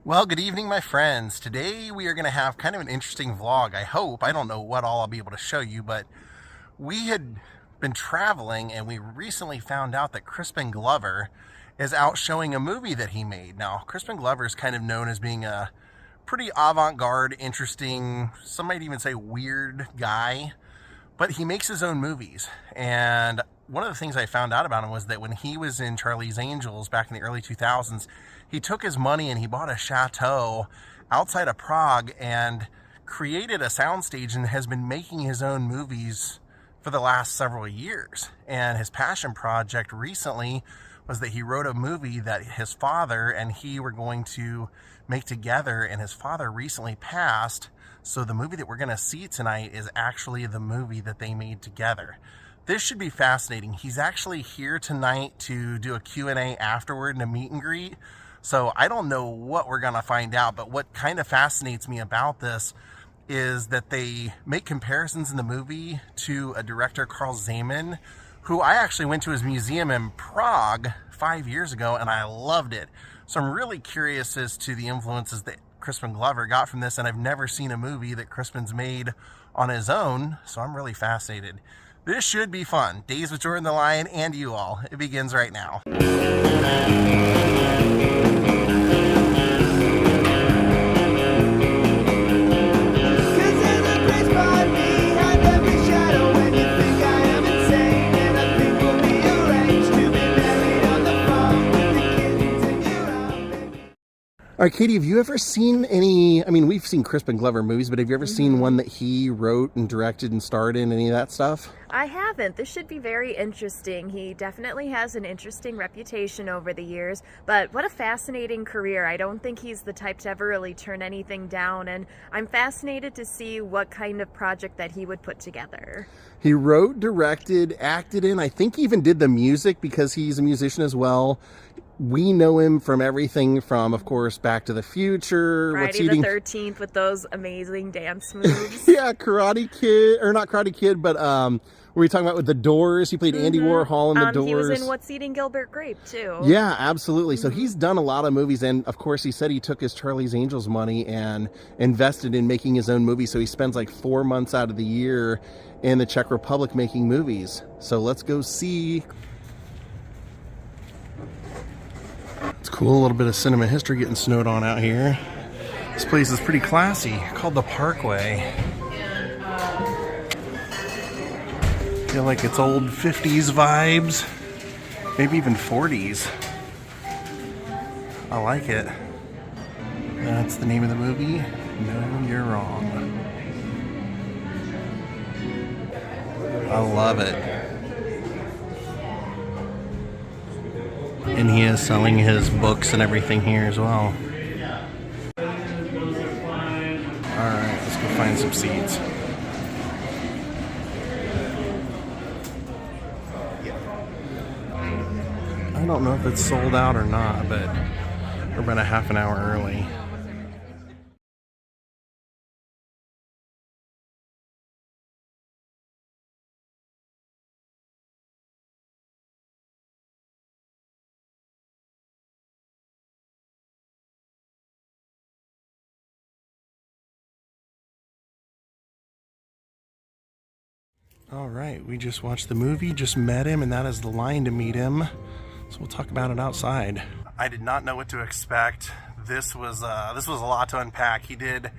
Well, good evening, my friends. Today we are going to have kind of an interesting vlog. I hope. I don't know what all I'll be able to show you, but we had been traveling and we recently found out that Crispin Glover is out showing a movie that he made. Now, Crispin Glover is kind of known as being a pretty avant-garde, interesting, some might even say weird guy, but he makes his own movies. And one of the things I found out about him was that when he was in Charlie's Angels back in the early 2000s, he took his money and he bought a chateau outside of Prague and created a soundstage and has been making his own movies for the last several years. And his passion project recently was that he wrote a movie that his father and he were going to make together, and his father recently passed. So the movie that we're going to see tonight is actually the movie that they made together. This should be fascinating. He's actually here tonight to do a Q&A afterward and a meet and greet. So I don't know what we're going to find out, but what kind of fascinates me about this is that they make comparisons in the movie to a director, Carl Zeman, who I actually went to his museum in Prague 5 years ago, and I loved it. So I'm really curious as to the influences that Crispin Glover got from this, and I've never seen a movie that Crispin's made on his own, so I'm really fascinated. This should be fun. Daze with Jordan the Lion and you all. It begins right now. All right, Katie, have you ever seen any, I mean, we've seen Crispin Glover movies, but have you ever seen one that he wrote and directed and starred in, any of that stuff? I haven't. This should be very interesting. He definitely has an interesting reputation over the years, but what a fascinating career. I don't think he's the type to ever really turn anything down, and I'm fascinated to see what kind of project that he would put together. He wrote, directed, acted in, I think he even did the music because he's a musician as well. We know him from everything from, of course, Back to the Future. Friday the 13th with those amazing dance moves. Yeah, Karate Kid, or not Karate Kid, but were we talking about with the Doors? He played Andy Warhol in the Doors. He was in What's Eating Gilbert Grape, too. Yeah, absolutely. So he's done a lot of movies, and of course he said he took his Charlie's Angels money and invested in making his own movie, so he spends like 4 months out of the year in the Czech Republic making movies. So let's go see. It's cool, a little bit of cinema history getting snowed on out here. This place is pretty classy, called the Parkway. Feel like it's old 50s vibes, maybe even 40s. I like it. That's the name of the movie. No, You're Wrong. I love it. And he is selling his books and everything here as well. Alright, let's go find some seats. I don't know if it's sold out or not, but we're about a half an hour early. All right, we just watched the movie, just met him, and that is the line to meet him. So we'll talk about it outside. I did not know what to expect. This was a lot to unpack. He did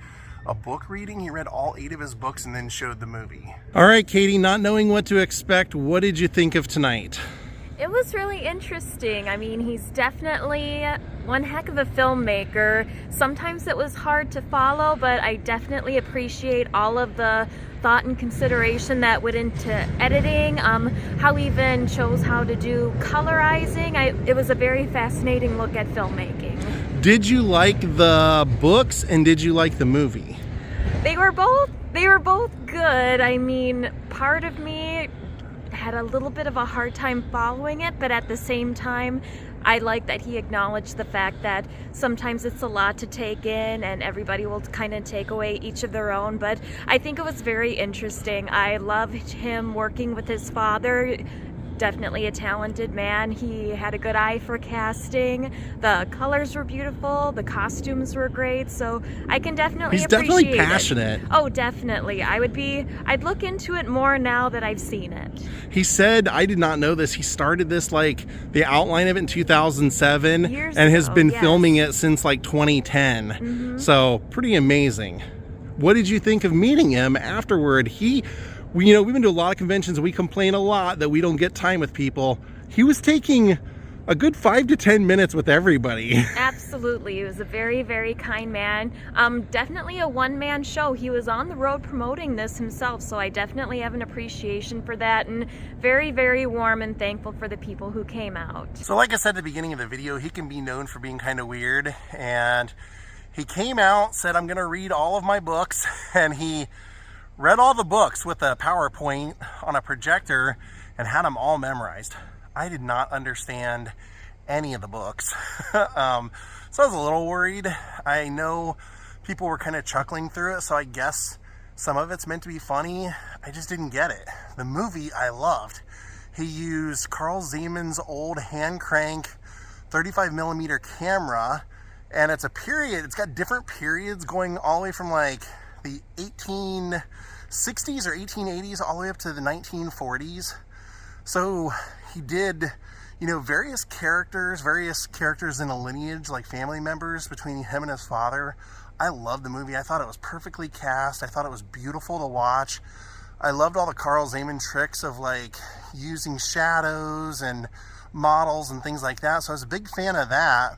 a book reading. He read all 8 of his books and then showed the movie. All right, Katie, not knowing what to expect, what did you think of tonight? It was really interesting. I mean, he's definitely one heck of a filmmaker. Sometimes it was hard to follow, but I definitely appreciate all of the thought and consideration that went into editing, how he even chose how to do colorizing. It was a very fascinating look at filmmaking. Did you like the books and did you like the movie? They were both good. I mean, part of me had a little bit of a hard time following it, but at the same time, I like that he acknowledged the fact that sometimes it's a lot to take in and everybody will kind of take away each of their own, but I think it was very interesting. I loved him working with his father, definitely a talented man. He had a good eye for casting. The colors were beautiful. The costumes were great. So I can definitely He's appreciate definitely passionate. Oh, definitely. I'd look into it more now that I've seen it. He said, I did not know this, he started this, like, the outline of it in 2007 Years and has ago, been yes. filming it since like 2010. So pretty amazing. What did you think of meeting him afterward? We've been to a lot of conventions and we complain a lot that we don't get time with people. He was taking a good 5 to 10 minutes with everybody. Absolutely. He was a very, very kind man. Definitely a one-man show. He was on the road promoting this himself, so I definitely have an appreciation for that, and very, very warm and thankful for the people who came out. So like I said at the beginning of the video, he can be known for being kind of weird, and he came out, said, I'm going to read all of my books, and he read all the books with a PowerPoint on a projector and had them all memorized. I did not understand any of the books. So I was a little worried. I know people were kind of chuckling through it, so I guess some of it's meant to be funny. I just didn't get it. The movie I loved. He used Carl Zeman's old hand crank 35mm camera, and it's a period. It's got different periods going all the way from like the 1860s or 1880s all the way up to the 1940s. So he did, various characters in a lineage, like family members between him and his father. I loved the movie. I thought it was perfectly cast. I thought it was beautiful to watch. I loved all the Carl Zeman tricks of like using shadows and models and things like that. So I was a big fan of that.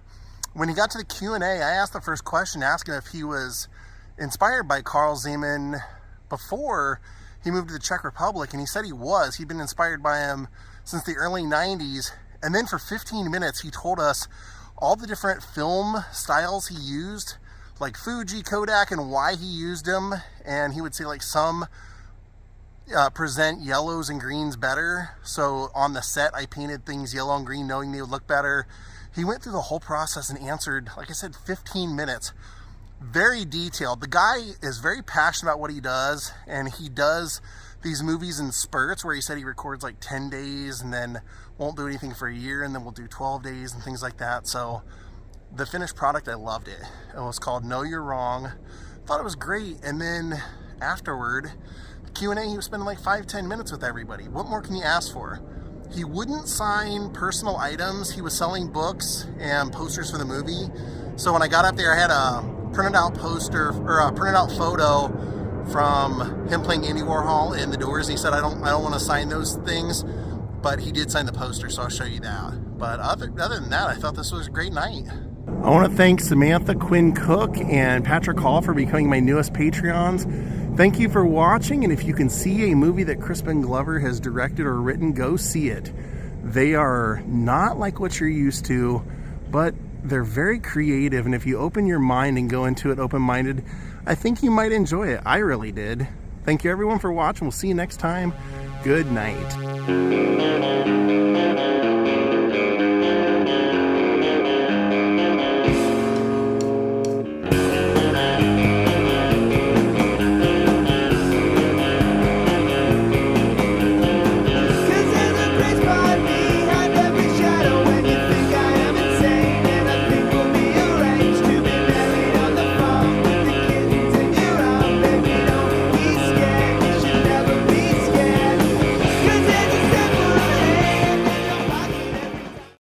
When he got to the Q&A, I asked the first question, asking if he was inspired by Carl Zeman before he moved to the Czech Republic, and he said he was. He'd been inspired by him since the early 90s. And then for 15 minutes, he told us all the different film styles he used, like Fuji, Kodak, and why he used them. And he would say like some present yellows and greens better. So on the set, I painted things yellow and green knowing they would look better. He went through the whole process and answered, like I said, 15 minutes. Very detailed. The guy is very passionate about what he does, and he does these movies in spurts where he said he records like 10 days and then won't do anything for a year, and then we'll do 12 days and things like that. So the finished product, I loved it. It was called Know You're Wrong. Thought it was great. And then afterward, the Q&A, he was spending like 5-10 minutes with everybody. What more can you ask for? He wouldn't sign personal items. He was selling books and posters for the movie. So when I got up there, I had a printed out poster or a printed out photo from him playing Andy Warhol in The Doors. He said, I don't want to sign those things, but he did sign the poster, so I'll show you that. But other than that, I thought this was a great night. I want to thank Samantha Quinn Cook and Patrick Hall for becoming my newest Patreons. Thank you for watching, and if you can see a movie that Crispin Glover has directed or written, go see it. They are not like what you're used to, but they're very creative, and if you open your mind and go into it open-minded, I think you might enjoy it. I really did. Thank you everyone for watching. We'll see you next time. Good night.